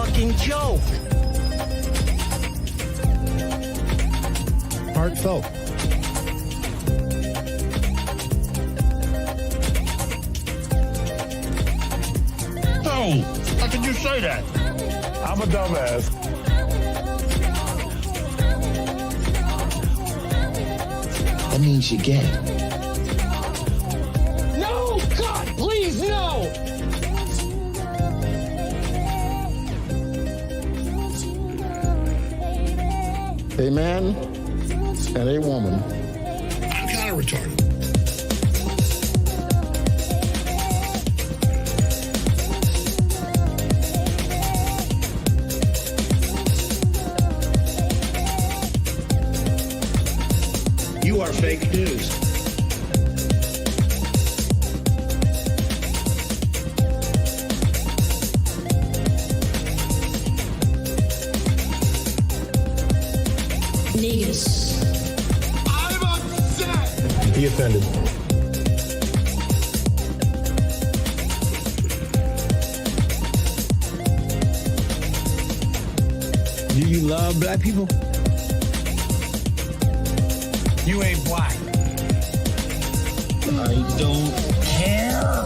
fucking joke. Heartfelt. Oh, how could you say that? I'm a dumbass. That means you're gay. No, God, please, no! A man and a woman. I'm kind of retarded. You are fake news. Niggas. I'm upset! Be offended. Do you love black people? You ain't black. I don't care.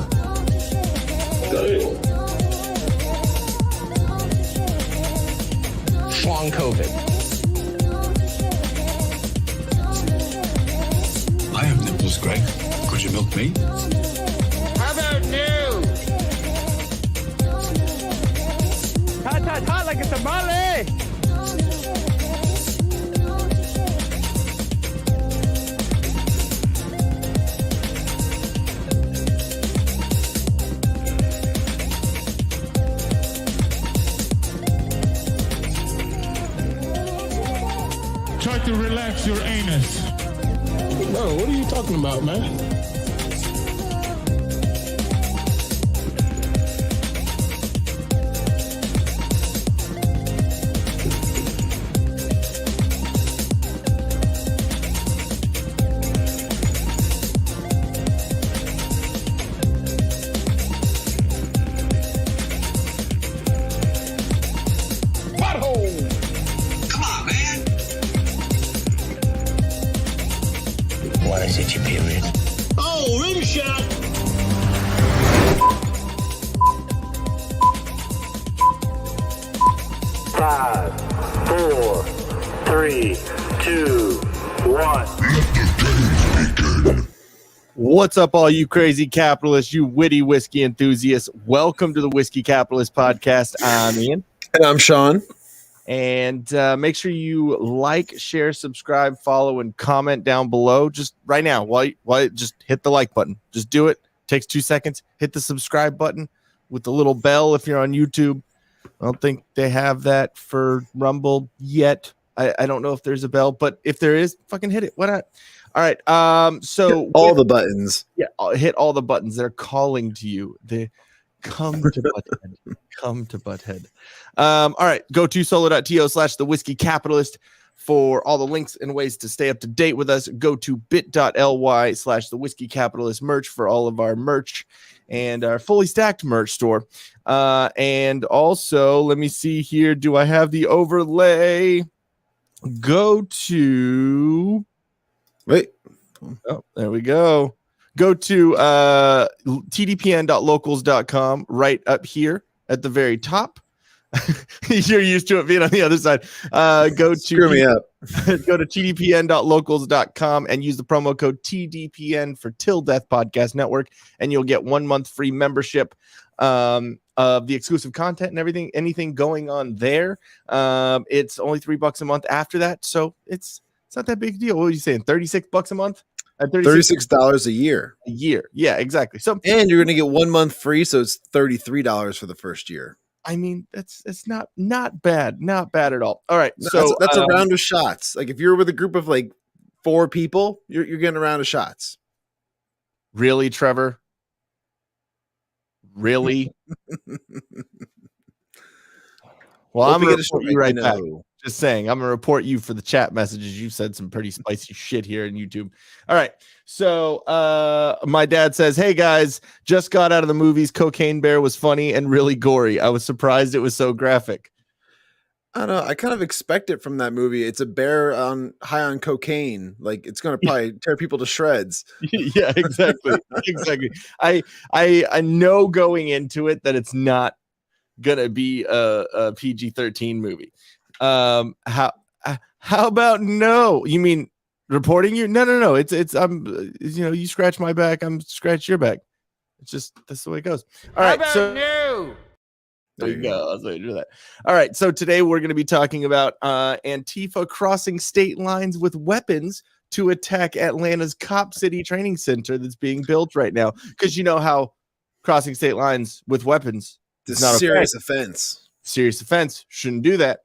Shawn COVID. I have nipples, Greg. Could you milk me? How about new? Hot, hot, hot like a tamale! Try to relax your anus. No, what are you talking about, man? Come on, man. What is it, your period? Oh, rim shot! Five, four, three, two, one. What's up, all you crazy capitalists, you witty whiskey enthusiasts? Welcome to the Whiskey Capitalist Podcast. I'm Ian. And I'm Shawn. And make sure you like, share, subscribe, follow, and comment down below. Just right now, just hit the like button. Just do it. Takes 2 seconds. Hit the subscribe button with the little bell if you're on YouTube. I don't think they have that for Rumble yet. I don't know if there's a bell, but if there is, fucking hit it. Why not? All right. So Hit all the buttons. Yeah, hit all the buttons. They're calling to you. They come to Butthead. Come to Butthead. All right. Go to solo.to/the Whiskey Capitalist for all the links and ways to stay up to date with us. Go to bit.ly/the Whiskey Capitalist merch for all of our merch and our fully stacked merch store. And also, let me see here. Do I have the overlay? Go to. Wait. Oh, there we go. Go to tdpn.locals.com right up here at the very top. You're used to it being on the other side. Go to Screw me up. Go to tdpn.locals.com and use the promo code TDPN for Til Death Podcast Network, and you'll get 1 month free membership of the exclusive content and everything, anything going on there. It's only $3 a month after that, so it's not that big a deal. What are you saying? $36 a month? $36 a year. A year. Yeah, exactly. So, and you're going to get 1 month free, so it's $33 for the first year. I mean, it's not bad. Not bad at all. All right. No, so that's a round of shots. Like if you're with a group of like 4 people, you're getting a round of shots. Really, Trevor? Really? Well, I'm going to report you right back. Just saying, I'm gonna report you for the chat messages. You said some pretty spicy shit here in YouTube. All right. So my dad says, "Hey guys, just got out of the movies. Cocaine Bear was funny and really gory. I was surprised it was so graphic." I don't know. I kind of expect it from that movie. It's a bear high on cocaine. Like it's going to probably tear people to shreds. Yeah, exactly. Exactly. I know going into it that it's not gonna be a PG-13 movie. How about no? You mean reporting you? No. It's you scratch my back, I'm scratch your back. It's just that's the way it goes. All right. So no? there you go. I was waiting for that. All right. So today we're going to be talking about Antifa crossing state lines with weapons to attack Atlanta's Cop City Training Center that's being built right now. Because you know how crossing state lines with weapons is not a serious offense. Serious offense. Shouldn't do that.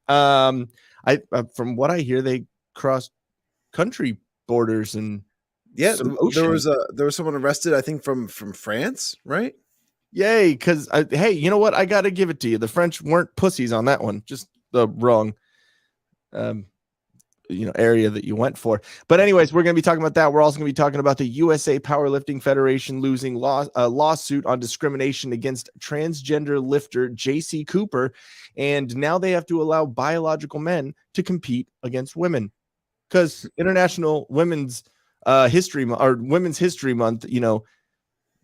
From what I hear, they crossed country borders and there was someone arrested, I think from France, right? Yay, because hey, you know what? I got to give it to you. The French weren't pussies on that one. Just the wrong, area that you went for. But anyways, we're going to be talking about that. We're also going to be talking about the USA Powerlifting Federation losing lawsuit on discrimination against transgender lifter JayCee Cooper, and now they have to allow biological men to compete against women because International Women's History Month.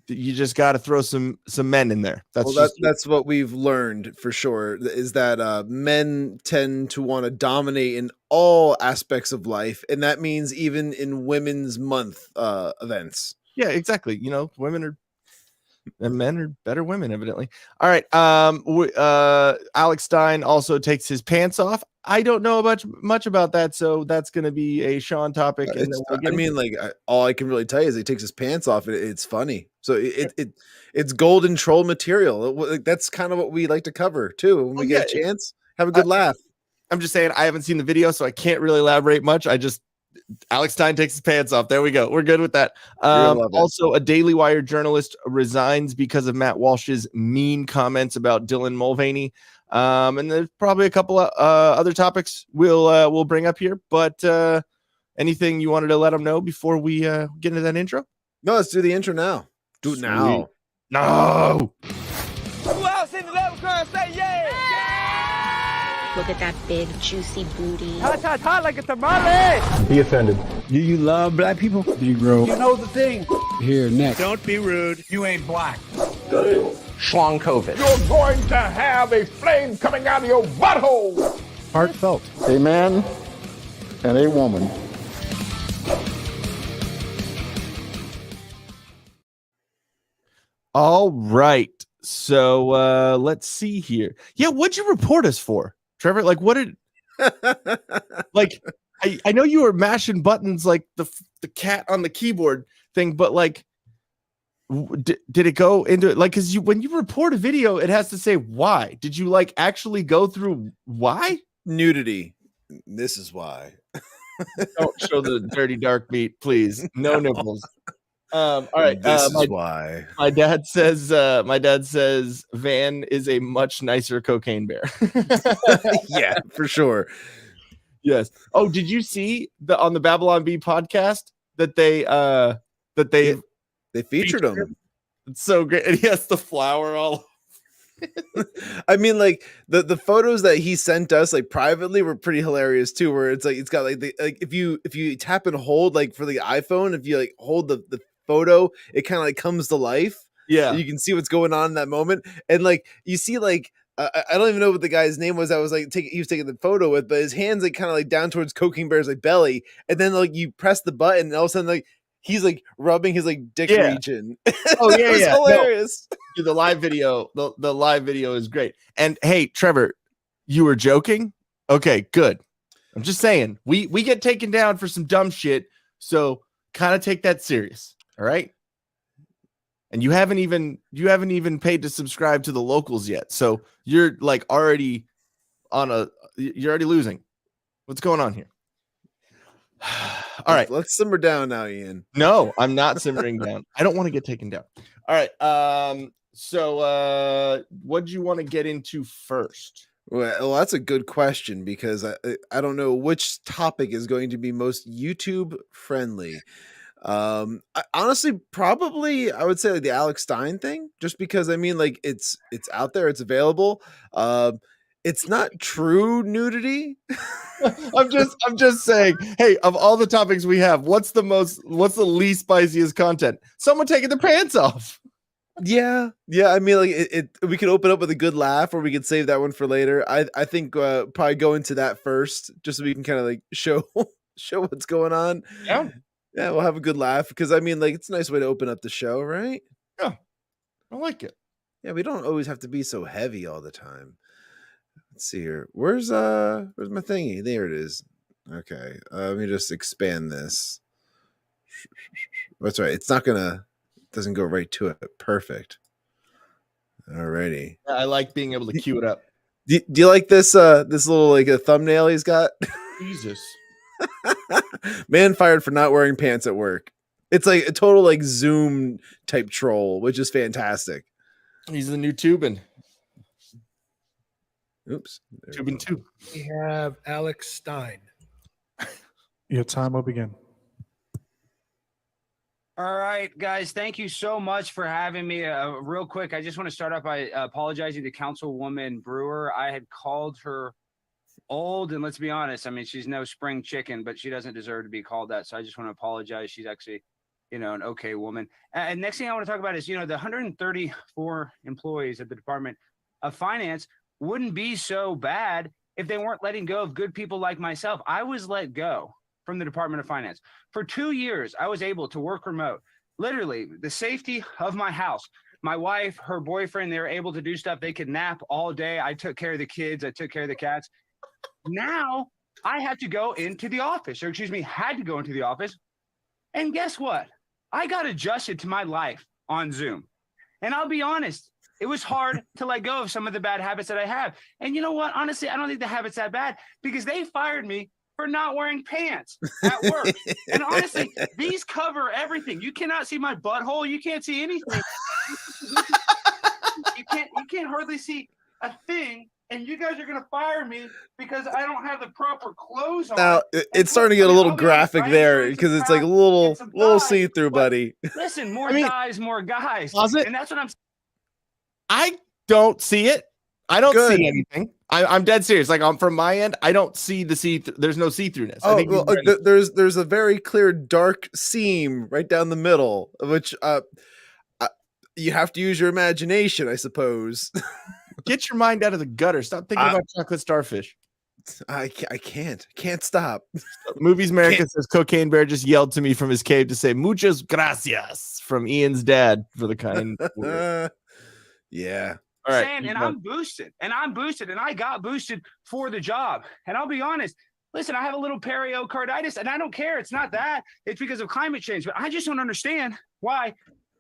You just got to throw some men in there. That's what we've learned for sure, is that men tend to want to dominate in all aspects of life, and that means even in Women's Month events. Yeah, exactly. Women and men are better women, evidently. All right. Alex Stein also takes his pants off. I don't know much about that, so that's going to be a Shawn topic. All I can really tell you is he takes his pants off. It's funny. So it's golden troll material. That's kind of what we like to cover too. When we get a chance, have a good laugh. I'm just saying I haven't seen the video, so I can't really elaborate much. Alex Stein takes his pants off. There we go. We're good with that. Also, a Daily Wire journalist resigns because of Matt Walsh's mean comments about Dylan Mulvaney. And there's probably a couple of other topics we'll bring up here. But anything you wanted to let them know before we get into that intro? No, let's do the intro now. Do it now. No. Who else in the level car say yeah? Look at that big, juicy booty. Hot like a tamale. Be offended. Do you love black people? Do you grow? You know the thing. Here, next. Don't be rude. You ain't black. Schlong COVID. You're going to have a flame coming out of your butthole. Heartfelt. A man and a woman. All right. So let's see here. Yeah, what'd you report us for, Trevor? Like, what did I know you were mashing buttons like the cat on the keyboard thing, but like did it go into it? Like, because when you report a video, it has to say why. Did you actually go through why? Nudity. This is why. Don't show the dirty dark meat, please. No nipples. All right. This is why. My dad says Van is a much nicer cocaine bear. Yeah, for sure. Yes. Oh, did you see on the Babylon Bee podcast that they featured him? It's so great. And he has the flower all. I mean, the photos that he sent us privately were pretty hilarious too. Where it's got if you tap and hold for the iPhone, if you hold the photo, it kind of comes to life. Yeah, you can see what's going on in that moment, and you see I don't even know what the guy's name was. I was he was taking the photo with, but his hands kind of down towards Cocaine Bear's belly, and then you press the button, and all of a sudden he's rubbing his dick region. Oh yeah, it was hilarious. No, the live video, the live video is great. And hey, Trevor, you were joking. Okay, good. I'm just saying we get taken down for some dumb shit, so kind of take that serious. All right. And you haven't even paid to subscribe to the locals yet. So you're already you're already losing. What's going on here? All right. Let's simmer down now, Ian. No, I'm not simmering down. I don't want to get taken down. All right. So what do you want to get into first? Well, that's a good question because I don't know which topic is going to be most YouTube friendly. Honestly, probably I would say like the Alex Stein thing, just because I mean, like it's out there, it's available. It's not true nudity. I'm just saying, hey, of all the topics we have, what's the least spiciest content? Someone taking their pants off. Yeah. I mean, like we could open up with a good laugh, or we could save that one for later. I think probably go into that first, just so we can kind of like show what's going on. Yeah, we'll have a good laugh because I mean, like it's a nice way to open up the show, right? Yeah, I like it. Yeah, we don't always have to be so heavy all the time. Let's see here. Where's my thingy? There it is. Okay, let me just expand this. That's right. It's not gonna. Doesn't go right to it. Perfect. Alrighty. Yeah, I like being able to cue it up. Do you like this little like a thumbnail he's got? Jesus. Man fired for not wearing pants at work. It's like a total like Zoom type troll, which is fantastic. He's the new Tubin. Oops. Tubin 2. We have Alex Stein. Your time will begin. All right, guys, thank you so much for having me. Real quick, I just want to start off by apologizing to Councilwoman Brewer. I had called her old, and let's be honest, I mean, she's no spring chicken, but she doesn't deserve to be called that. So I just want to apologize. She's actually, an okay woman. And next thing I want to talk about is, the 134 employees at the Department of Finance wouldn't be so bad if they weren't letting go of good people like myself. I was let go from the Department of Finance. For 2 years, I was able to work remote. Literally, the safety of my house. My wife, her boyfriend, they were able to do stuff. They could nap all day. I took care of the kids. I took care of the cats. Now, I had to go into the office, had to go into the office. And guess what? I got adjusted to my life on Zoom. And I'll be honest, it was hard to let go of some of the bad habits that I have. And you know what? Honestly, I don't think the habit's that bad because they fired me for not wearing pants at work. And honestly, these cover everything. You cannot see my butthole. You can't see anything. You can't hardly see a thing. And you guys are going to fire me because I don't have the proper clothes on. Now, it's starting to get a little graphic there because it's like a little see-through, buddy. Listen, more guys, more guys. And that's what I'm saying. I don't see it. I don't see anything. I'm dead serious. Like from my end, I don't see the there's no see-throughness. There's a very clear dark seam right down the middle, which you have to use your imagination, I suppose. Get your mind out of the gutter. Stop thinking about chocolate starfish. I can't stop. Movies America says Cocaine Bear just yelled to me from his cave to say muchas gracias from Ian's dad for the kind word. Yeah. All right. And I'm boosted, and I got boosted for the job. And I'll be honest, listen, I have a little pericarditis, and I don't care. It's not that. It's because of climate change. But I just don't understand why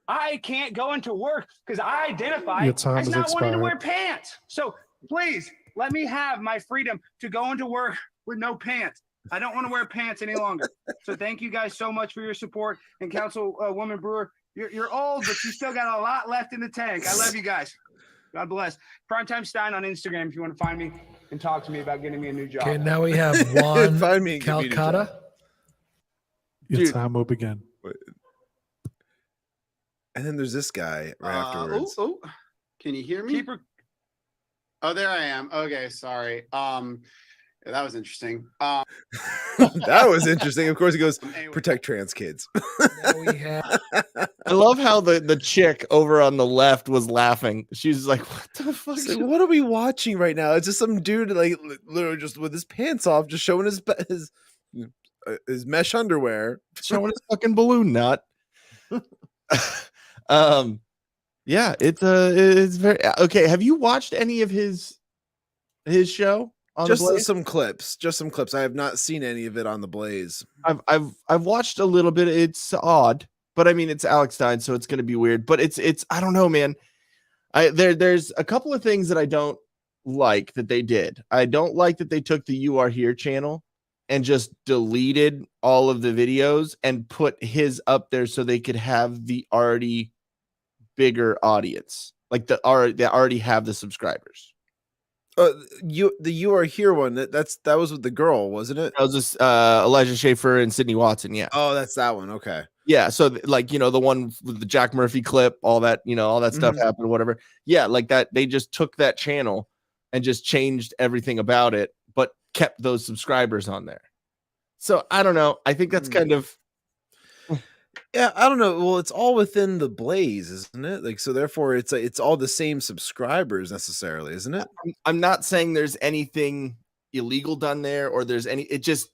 I can't go into work because I identify as not wanting to wear pants. So please let me have my freedom to go into work with no pants. I don't want to wear pants any longer. So thank you guys so much for your support. And Councilwoman Brewer, you're old, but you still got a lot left in the tank. I love you guys. God bless. Primetime Stein on Instagram if you want to find me and talk to me about getting me a new job. Okay, now we have Juan Find me Calcutta. Your time will begin. And then there's this guy right afterwards. Can you hear me? Oh, there I am. Okay, sorry. That was interesting. That was interesting. Of course, he goes, protect trans kids. I love how the chick over on the left was laughing. She's like, what the fuck? Like, what are we watching right now? It's just some dude like literally just with his pants off, just showing his mesh underwear. Showing his fucking balloon nut. Yeah, it's very okay. Have you watched any of his show? Just some clips. I have not seen any of it on the Blaze. I've watched a little bit. It's odd, but I mean it's Alex Stein, so it's gonna be weird. But it's I don't know, man. There's a couple of things that I don't like that they did. I don't like that they took the You Are Here channel and just deleted all of the videos and put his up there so they could have the already bigger audience, like they already have the subscribers. You Are Here one. That was with the girl, wasn't it? That was just Elijah Schaefer and Sydney Watson. Yeah. Oh, that's that one. Okay. Yeah. So like, the one with the Jack Murphy clip, all that, all that stuff happened, whatever. Yeah. Like that. They just took that channel and just changed everything about it, but kept those subscribers on there. So I don't know. I think that's kind of. Yeah, I don't know. Well, it's all within the Blaze, isn't it? Like, so therefore, it's all the same subscribers necessarily, isn't it? I'm not saying there's anything illegal done there, or there's any. It just,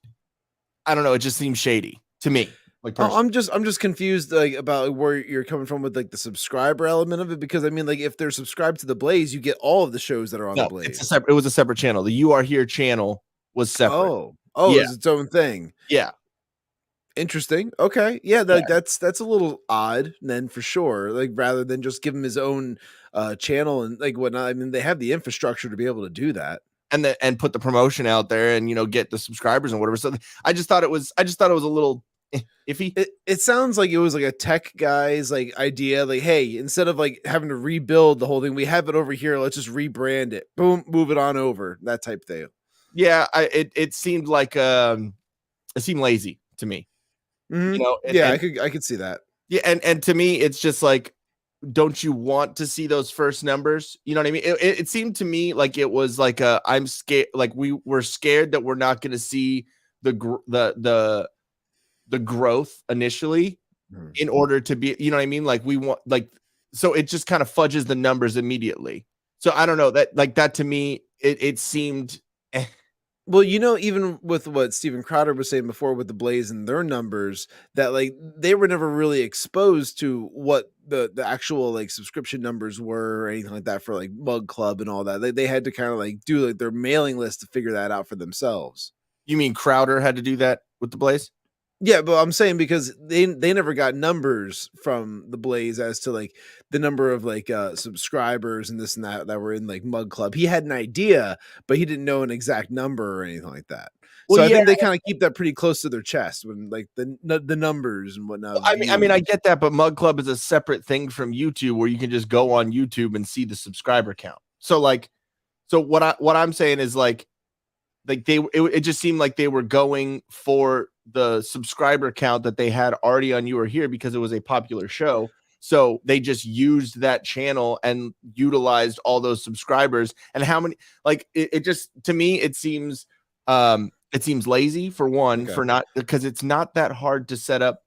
I don't know. It just seems shady to me. Like, I'm just confused like about where you're coming from with like the subscriber element of it, because I mean, like if they're subscribed to the Blaze, you get all of the shows that are on the Blaze. It was a separate channel. The You Are Here channel was separate. Oh, yeah. It's its own thing. Yeah. Interesting. Okay. Yeah, that's a little odd then for sure. Like rather than just give him his own channel and like whatnot. I mean, they have the infrastructure to be able to do that. And put the promotion out there and get the subscribers and whatever. So I just thought it was a little iffy. It sounds like it was like a tech guy's like idea. Like, hey, instead of like having to rebuild the whole thing, we have it over here. Let's just rebrand it. Boom, move it on over. That type thing. Yeah, it seemed like it seemed lazy to me. I could see that. Yeah, and to me, it's just like, don't you want to see those first numbers? You know what I mean? It seemed to me like it was like I'm scared. Like we were scared that we're not going to see the growth initially in order to be. You know what I mean? Like we want so it just kind of fudges the numbers immediately. So I don't know that to me it seemed. Well, even with what Steven Crowder was saying before with the Blaze and their numbers, that like they were never really exposed to what the actual like subscription numbers were or anything like that for like Mug Club and all that. They had to kind of like do like their mailing list to figure that out for themselves. You mean Crowder had to do that with the Blaze? Yeah, but I'm saying because they never got numbers from the Blaze as to like the number of like subscribers and this and that were in like Mug Club. He had an idea, but he didn't know an exact number or anything like that. So I think they kind of keep that pretty close to their chest when like the numbers and whatnot. I mean, I get that, but Mug Club is a separate thing from YouTube where you can just go on YouTube and see the subscriber count. So what I'm saying is like it just seemed like they were going for the subscriber count that they had already on You Are Here because it was a popular show. So they just used that channel and utilized all those subscribers. And how many, like it just, to me, it seems lazy for one, for not, because it's not that hard to set up.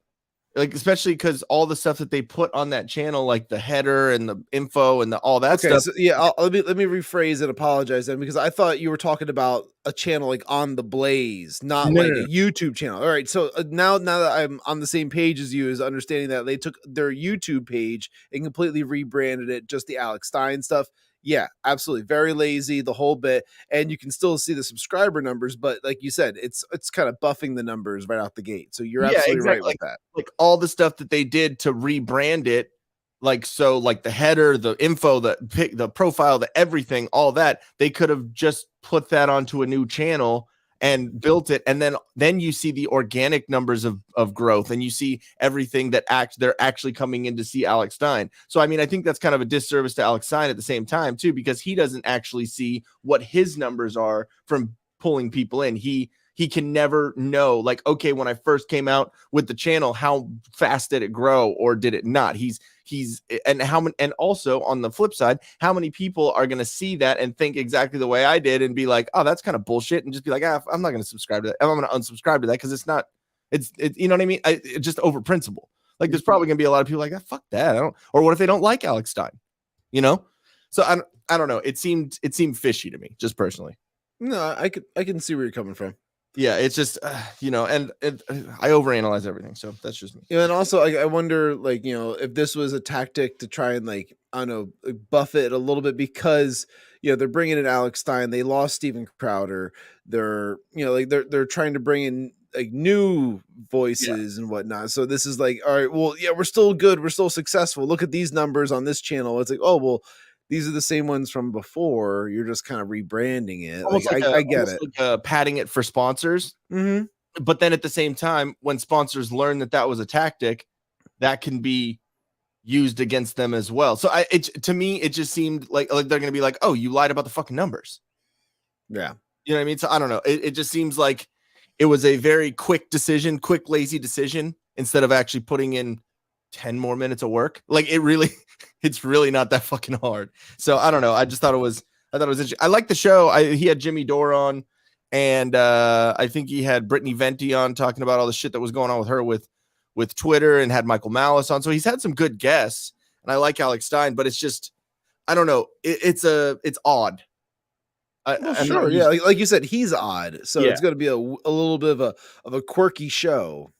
Like, especially because all the stuff that they put on that channel, like the header and the info and all that stuff. So, let me rephrase and apologize then, because I thought you were talking about a channel like on the Blaze, not a YouTube channel. All right. So now that I'm on the same page as you, is understanding that they took their YouTube page and completely rebranded it, just the Alex Stein stuff. Yeah, absolutely. Very lazy, the whole bit. And you can still see the subscriber numbers, but like you said, it's kind of buffing the numbers right out the gate. So you're absolutely right with that. Like all the stuff that they did to rebrand it, like the header, the info, the profile, the everything, all that, they could have just put that onto a new channel and built it, and then you see the organic numbers of growth, and you see everything that they're actually coming in to see Alex Stein. So I mean, I think that's kind of a disservice to Alex Stein at the same time too, because he doesn't actually see what his numbers are from pulling people in. He can never know, like, okay, when I first came out with the channel, how fast did it grow or did it not? And also on the flip side, how many people are going to see that and think exactly the way I did and be like, oh, that's kind of bullshit, and just be like, I'm not going to subscribe to that. I'm going to unsubscribe to that because it's not, you know what I mean? It's just over principle. Like, there's probably going to be a lot of people like, fuck that. Or what if they don't like Alex Stein? So I don't know. It seemed fishy to me, just personally. No, I can see where you're coming from. Yeah, it's just, and I overanalyze everything. So that's just me. And also, I wonder, like, if this was a tactic to try and, like, I don't know, buff it a little bit because, they're bringing in Alex Stein. They lost Steven Crowder. They're, they're trying to bring in, like, new voices and whatnot. So this is like, all right, well, yeah, we're still good. We're still successful. Look at these numbers on this channel. It's like, oh, well, these are the same ones from before. You're just kind of rebranding it. I get it. Like padding it for sponsors. Mm-hmm. But then at the same time, when sponsors learn that was a tactic, that can be used against them as well. So to me, it just seemed like they're going to be like, oh, you lied about the fucking numbers. Yeah. You know what I mean? So I don't know. It just seems like it was a very quick decision, quick, lazy decision, instead of actually putting in 10 more minutes of work. Like it's really not that fucking hard. So I don't know. I thought it was interesting. I like the show. He had Jimmy Dore on, and I think he had Brittany Venti on talking about all the shit that was going on with her with Twitter, and had Michael Malice on. So he's had some good guests, and I like Alex Stein, but it's just, I don't know. It's odd. Sure. Yeah. Like you said, he's odd. So it's going to be a little bit of a quirky show.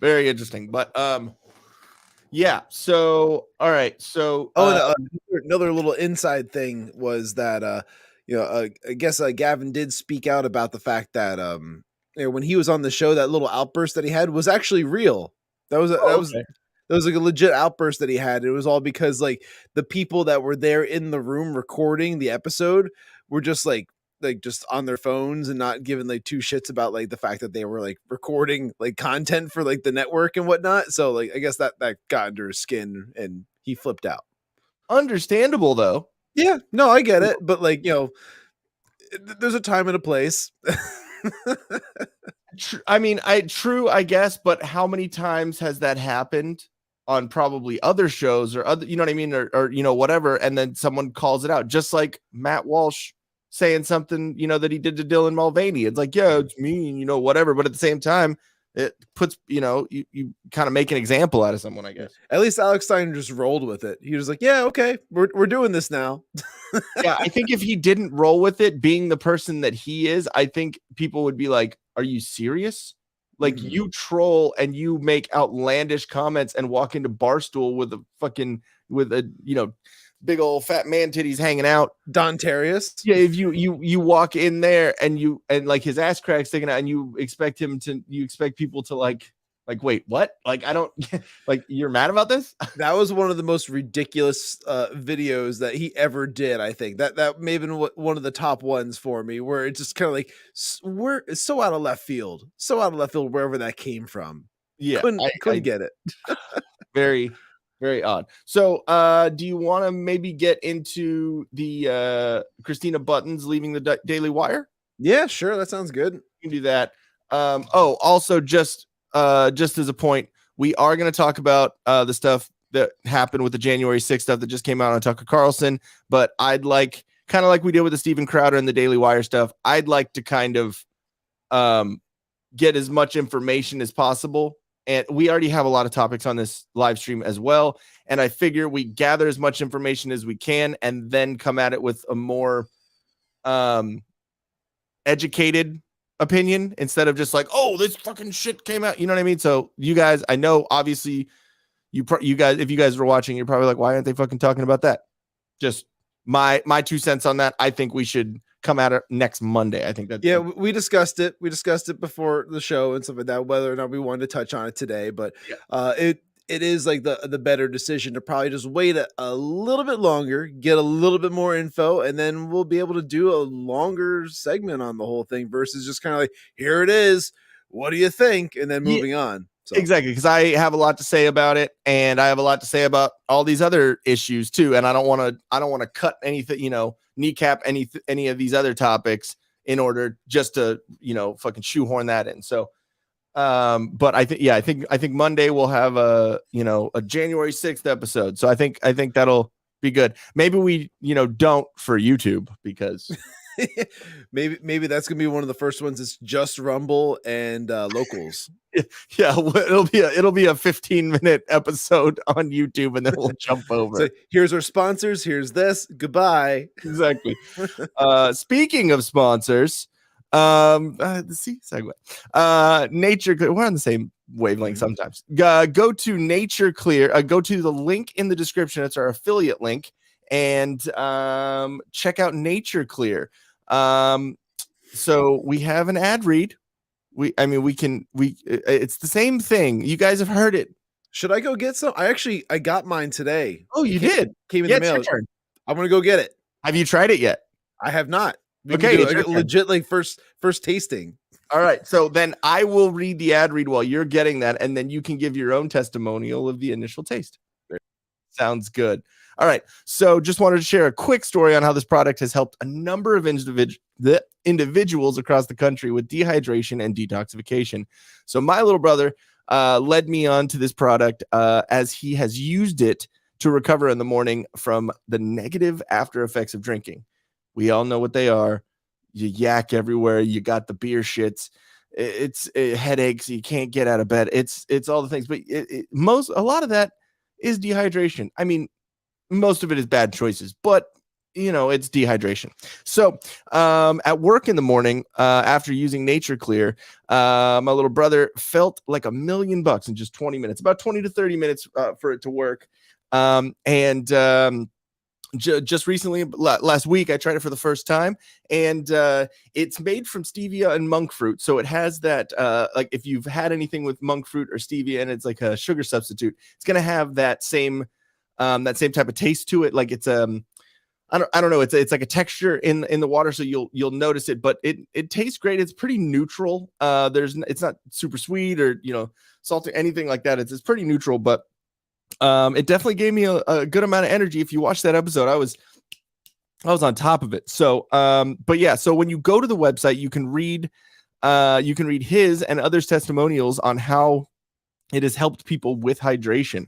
Very interesting. But yeah. So all right. So another little inside thing was that I guess Gavin did speak out about the fact that when he was on the show, that little outburst that he had was actually real. That was like a legit outburst that he had. It was all because like the people that were there in the room recording the episode were just like just on their phones and not giving like two shits about like the fact that they were like recording like content for like the network and whatnot. So like I guess that got under his skin and he flipped out. Understandable though. Yeah, no, I get it, but like, there's a time and a place. I mean, true, I guess, but how many times has that happened on probably other shows or other, you know what I mean? Or whatever. And then someone calls it out, just like Matt Walsh saying something, that he did to Dylan Mulvaney. It's like, yeah, it's mean, whatever. But at the same time, it puts, you kind of make an example out of someone, I guess. At least Alex Stein just rolled with it. He was like, yeah, okay, we're doing this now. Yeah, I think if he didn't roll with it, being the person that he is, I think people would be like, are you serious? Like you troll and you make outlandish comments and walk into Barstool with a big old fat man titties hanging out. Don Terrius. Yeah, if you walk in there and like his ass crack sticking out and you expect people to like wait, what? Like I don't like, you're mad about this? That was one of the most ridiculous videos that he ever did. I think that may have been one of the top ones for me, where it's just kind of like it's so out of left field wherever that came from. Yeah, couldn't get it. Very, very odd. So do you want to maybe get into the Christina Buttons leaving the Daily Wire? Yeah, sure, that sounds good. You can do that. Also just as a point, we are going to talk about the stuff that happened with the January 6th stuff that just came out on Tucker Carlson, but I'd like, kind of like we did with the Steven Crowder and the Daily Wire stuff, I'd like to kind of get as much information as possible. And we already have a lot of topics on this live stream as well. And I figure we gather as much information as we can and then come at it with a more educated opinion instead of just like, oh, this fucking shit came out. You know what I mean? So you guys, I know obviously you guys, if you guys were watching, you're probably like, why aren't they fucking talking about that? Just my 2 cents on that. I think we should come at it next Monday. I think that. Yeah, we discussed it. We discussed it before the show and stuff like that, whether or not we wanted to touch on it today, but it is like the better decision to probably just wait a little bit longer, get a little bit more info, and then we'll be able to do a longer segment on the whole thing versus just kind of like, here it is, what do you think? And then moving on. So. Exactly, because I have a lot to say about it, and I have a lot to say about all these other issues too. And I don't want to cut anything, kneecap any of these other topics in order just to fucking shoehorn that in. So. But I think Monday we'll have a January 6th episode. So I think that'll be good. Maybe we, don't for YouTube because maybe that's going to be one of the first ones. It's just Rumble and locals. Yeah. It'll be a 15-minute episode on YouTube and then we'll jump over. So here's our sponsors. Here's this. Goodbye. Exactly. Speaking of sponsors, segue. Nature Clear. We're on the same wavelength sometimes. Go to Nature Clear. Go to the link in the description. It's our affiliate link, and check out Nature Clear. So we have an ad read. It's the same thing. You guys have heard it. Should I go get some? I got mine today. Oh, you did? Came in the mail. I'm gonna go get it. Have you tried it yet? I have not. Okay, legit like first tasting. All right, so then I will read the ad read while you're getting that, and then you can give your own testimonial of the initial taste. Sounds good. All right. So just wanted to share a quick story on how this product has helped a number of individuals across the country with dehydration and detoxification. So my little brother led me on to this product as he has used it to recover in the morning from the negative after effects of drinking. We all know what they are. You yak everywhere. You got the beer shits. It's headaches. You can't get out of bed. It's all the things. But a lot of that is dehydration. I mean, most of it is bad choices, but it's dehydration. So at work in the morning, after using Nature Clear, my little brother felt like $1 million in just 20 minutes, about 20 to 30 minutes for it to work. Just recently, last week, I tried it for the first time, and it's made from stevia and monk fruit. So it has that, like if you've had anything with monk fruit or stevia and it's like a sugar substitute, it's going to have that same type of taste to it. Like it's, I don't know. It's like a texture in the water. So you'll notice it, but it tastes great. It's pretty neutral. It's not super sweet or, salty, anything like that. It's pretty neutral, but it definitely gave me a good amount of energy. If you watched that episode, I was on top of it. So, but yeah, so when you go to the website, you can read his and others' testimonials on how it has helped people with hydration,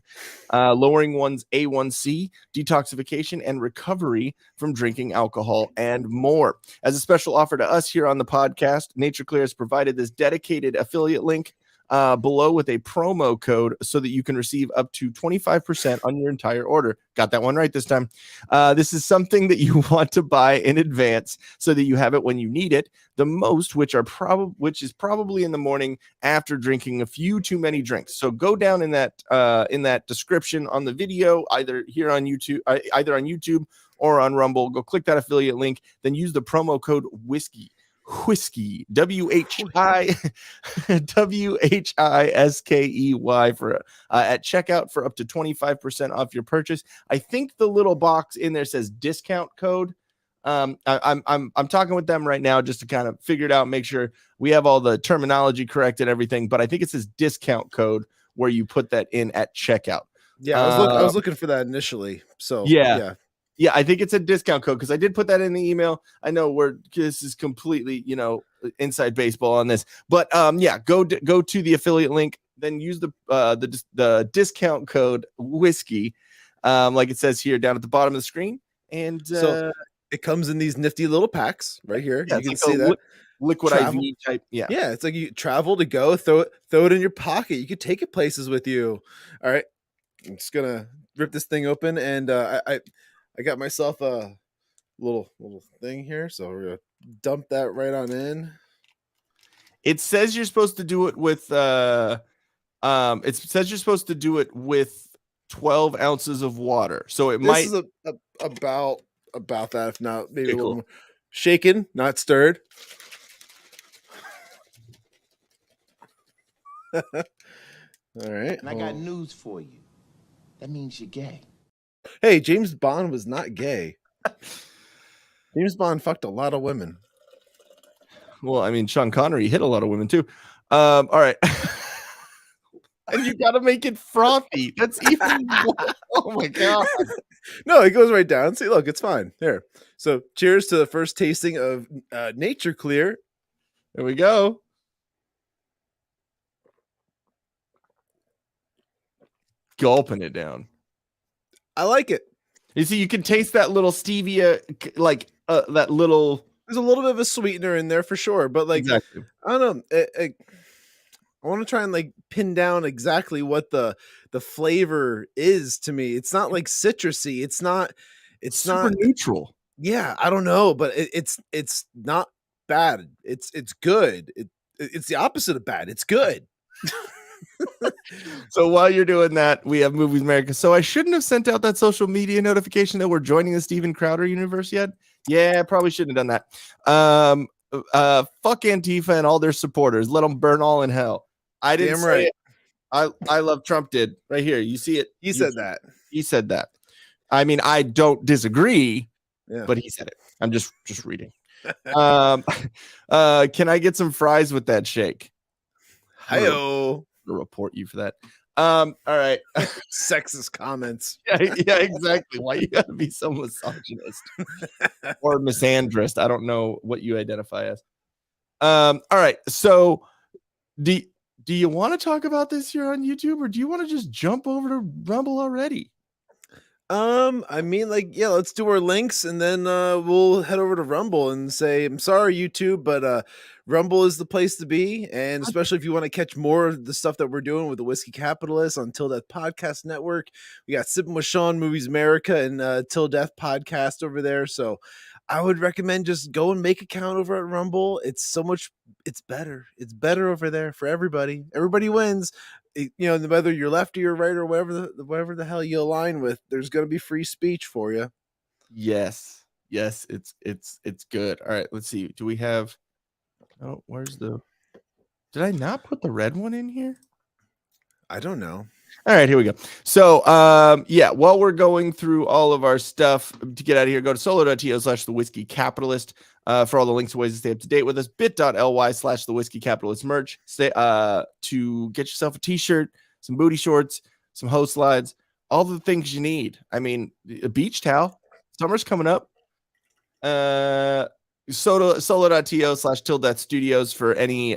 lowering one's A1C, detoxification, and recovery from drinking alcohol and more. As a special offer to us here on the podcast, Nature Clear has provided this dedicated affiliate link below with a promo code so that you can receive up to 25% on your entire order. Got that one right this time. This is something that you want to buy in advance so that you have it when you need it the most, which is probably in the morning after drinking a few too many drinks. So go down in that description on the video, either on YouTube or on Rumble. Go click that affiliate link, then use the promo code whiskey WHISKEY for at checkout for up to 25% off your purchase. I think the little box in there says discount code. I'm talking with them right now just to kind of figure it out, make sure we have all the terminology correct and everything, but I think it says discount code where you put that in at checkout. Yeah, I was looking for that initially. So yeah, I think it's a discount code because I did put that in the email. I know this is completely, inside baseball on this, but go to the affiliate link, then use the discount code whiskey, like it says here down at the bottom of the screen, and so it comes in these nifty little packs right here. Yeah, you can see that liquid IV type. Yeah, it's like you travel to go throw it in your pocket. You could take it places with you. All right, I'm just gonna rip this thing open, and I got myself a little thing here, so we're gonna dump that right on in. It says you're supposed to do it with 12 ounces of water. So it might is about that, if not maybe a little more. Shaken, not stirred. All right. And I got news for you. That means you're gay. Hey, James Bond was not gay. James Bond fucked a lot of women. Well, I mean, Sean Connery hit a lot of women too. All right. And you got to make it frothy. That's even more. Oh my God. No, it goes right down. See, look, it's fine. Here. So cheers to the first tasting of Nature Clear. There we go. Gulping it down. I like it. You see, you can taste that little stevia, like that little. There's a little bit of a sweetener in there for sure, but like, exactly. I don't know. I want to try and like pin down exactly what the flavor is to me. It's not like citrusy. It's not super neutral. Yeah, I don't know, but it's not bad. It's good. It's the opposite of bad. It's good. So while you're doing that, we have Movies America. So I shouldn't have sent out that social media notification that we're joining the Steven Crowder universe yet. Yeah, probably shouldn't have done that. Fuck Antifa and all their supporters. Let them burn all in hell. I didn't say it. I love Trump did right here. You see it. He said that. He said that. I mean, I don't disagree, but he said it. I'm just reading. Can I get some fries with that shake? Hi-oh. To report you for that. All right. Sexist comments. Yeah, exactly. Why you gotta be so misogynist or misandrist? I don't know what you identify as. All right. So do you want to talk about this here on YouTube, or do you want to just jump over to Rumble already? I mean, like, yeah, let's do our links and then we'll head over to Rumble and say, I'm sorry, YouTube, but Rumble is the place to be. And especially if you want to catch more of the stuff that we're doing with the Whiskey Capitalists on Til Death Podcast Network. We got Sippin with Shawn, Movies America, and Til Death Podcast over there. So I would recommend just go and make an account over at Rumble. It's better. It's better over there for everybody. Everybody wins. You know, whether you're left or you're right or whatever the hell you align with, there's going to be free speech for you. Yes, it's good. All right, let's see. Do we have? Oh, where's the? Did I not put the red one in here? I don't know. All right, here we go. So, yeah, while we're going through all of our stuff to get out of here, go to solo.to/the Whiskey Capitalist for all the links and ways to stay up to date with us. bit.ly/the Whiskey Capitalist merch to get yourself a t-shirt, some booty shorts, some hose slides, all the things you need. I mean, a beach towel. Summer's coming up. solo.to/tildeathstudios for any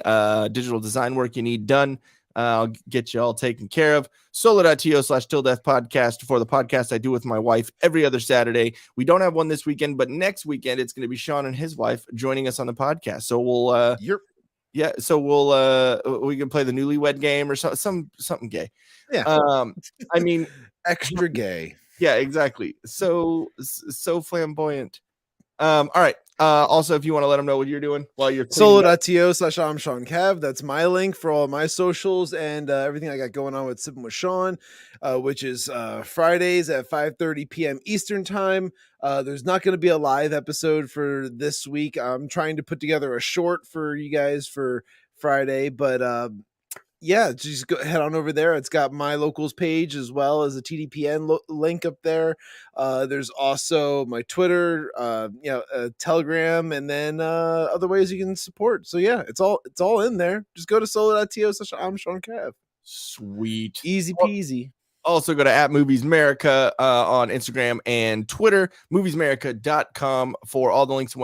digital design work you need done. I'll get you all taken care of. Solo.to/Til Death Podcast for the podcast I do with my wife every other Saturday. We don't have one this weekend, but next weekend it's going to be Shawn and his wife joining us on the podcast. So we'll we can play the newlywed game or something gay. Yeah. I mean, extra gay. Yeah, exactly. So flamboyant. All right. Also, if you want to let them know what you're doing while you're solo.to/I'm Shawn Cav. That's my link for all my socials and everything I got going on with Sippin with Shawn, which is Fridays at 5:30 p.m. Eastern time. There's not going to be a live episode for this week. I'm trying to put together a short for you guys for Friday, but yeah, just go head on over there. It's got my locals page as well as a TDPN link up there. There's also my Twitter, Telegram, and then other ways you can support. So yeah, it's all in there. Just go to solo.to/I'm Shawn Cav. Sweet, easy peasy. Also go to @Movies America on Instagram and Twitter, moviesamerica.com for all the links and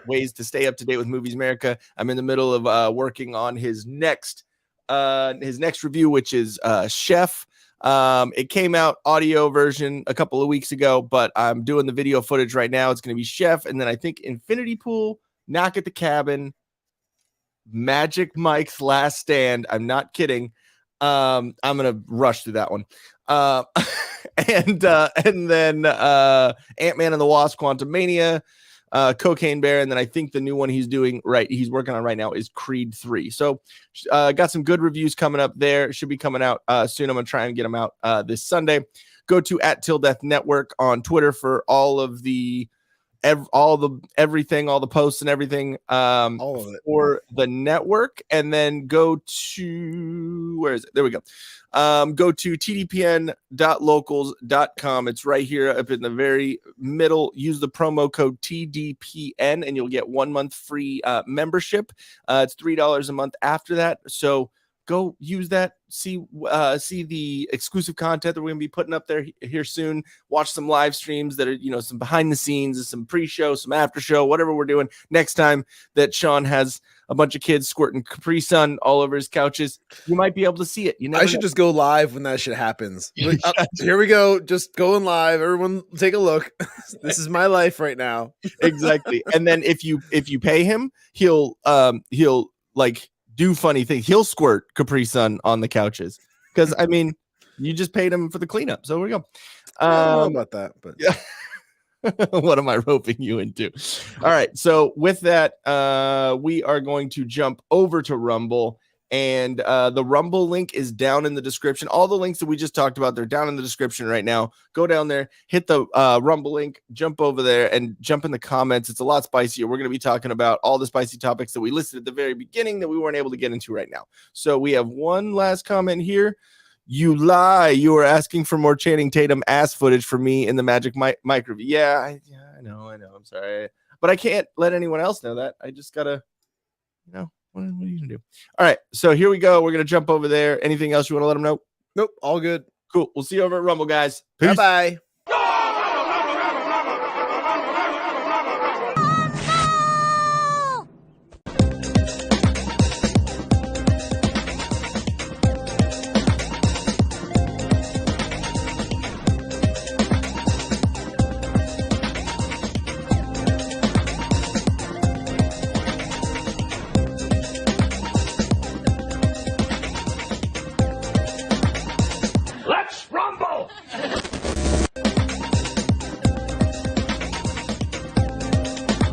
ways to stay up to date with Movies America. I'm in the middle of working on his next review, which is Chef. It came out audio version a couple of weeks ago, but I'm doing the video footage right now. It's going to be Chef, and then I think Infinity Pool, Knock at the Cabin, Magic Mike's Last Stand. I'm not kidding. I'm going to rush through that one. And then Ant-Man and the Wasp, Quantumania, Cocaine Bear, and then I think the new one he's working on right now is Creed 3. So got some good reviews coming up there. Should be coming out soon. I'm gonna try and get them out this Sunday. Go to @Til Death Network on Twitter for all of the everything, all the posts and everything all of it for the network, and then go to where is it? There we go. Go to tdpn.locals.com. It's right here up in the very middle. Use the promo code TDPN and you'll get 1 month free membership. It's $3 a month after that. So go use that. See the exclusive content that we're gonna be putting up there here soon. Watch some live streams that are, some behind the scenes, some pre-show, some after show, whatever we're doing next time that Shawn has a bunch of kids squirting Capri Sun all over his couches. You might be able to see it. I should just go live when that shit happens. Here we go, just going live. Everyone take a look. This is my life right now. Exactly. And then if you pay him, he'll like do funny things. He'll squirt Capri Sun on the couches because I mean you just paid him for the cleanup. So here we go. I don't know about that, but yeah. What am I roping you into? All right. So with that, we are going to jump over to Rumble, and the Rumble link is down in the description. All the links that we just talked about, they're down in the description right now. Go down there, hit the Rumble link, jump over there, and jump in the comments. It's a lot spicier. We're going to be talking about all the spicy topics that we listed at the very beginning that we weren't able to get into right now. So we have one last comment here. You lie. You were asking for more Channing Tatum ass footage for me in the Magic Mike review. Yeah, I know. I'm sorry. But I can't let anyone else know that. I just got to, what are you going to do? All right. So here we go. We're going to jump over there. Anything else you want to let them know? Nope, all good. Cool. We'll see you over at Rumble, guys. Peace. Bye-bye. Let's rumble!